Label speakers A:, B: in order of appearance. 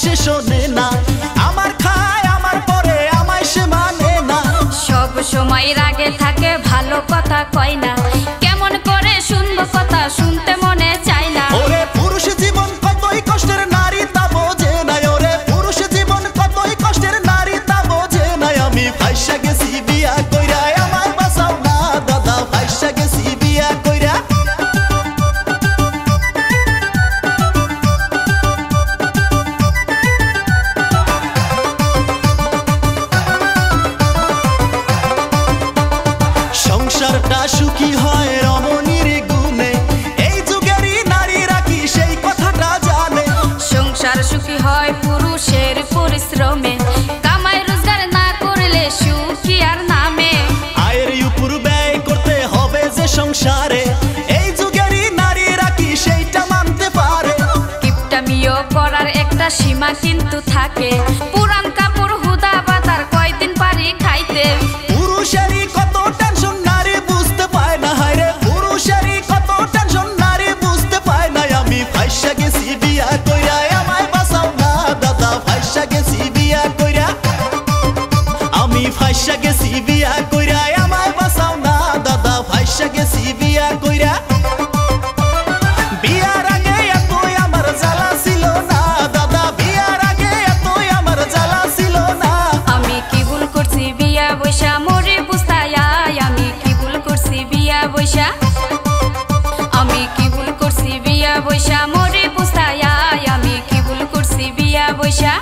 A: সে শোনে না, আমার খায় আমার পরে আমায় সে মানে না।
B: সব সময় রাগে থাকে, ভালো কথা কয় না, কেমন করে শুনবো কথা, শুনতে মনে চায় না।
A: ওরে পুরুষ জীবন কতই কষ্টের, নারী তা বোঝে না। ওরে পুরুষ জীবন কতই কষ্টের, নারী তা বোঝে না। আমি ফাইসা গেছি বিয়া কইরা, আমায় বাঁচাও না দাদা, ফাইসা গেছি বিয়া কইরা। সংসারটা সুখী হয় রমণীর গুণে, এই যুগেরই নারীরা কি সেই কথাটা জানে?
B: সংসার সুখী হয় পুরুষের পরিশ্রমে, কামাই রোজগার না করলে সুখী আর নামে।
A: আয়ের উপর ব্যয় করতে হবে যে সংসারে, এই যুগেরই নারীরা কি সেইটা মানতে পারে?
B: কিপটামিও করার একটা সীমা কিন্তু থাকে, পুরান কাপড় হুদা বাজার কয়দিন পারি খাইতে।
A: পুরুষেরই কত টেনশন নারী বুঝতে পায় না, হায়রে পুরুষেরই কত টেনশন নারী বুঝতে পায় না। আমি ফাইসা গেছি বিয়া কইরা, আমায় বাঁচাও না দাদা, ফাইসা গেছি বিয়া কইরা। আমি ফাইসা গেছি বিয়া কইরা, আমায় বাঁচাও না দাদা, ফাইসা গেছি বিয়া কইরা। বিয়ার আগে এতই আমার জ্বালা ছিল না দাদা, বিয়ার আগে এতই আমার জ্বালা ছিল না।
B: আমি কি ভুল করছি বিয়া বৈশা মরে বুঝতায়া, আমি কি ভুল করছি বিয়া বৈশা, আমি কি ভুল করছি বিয়া বৈশা মরে বুঝতায়া, আমি কি ভুল করছি বিয়া বৈশা।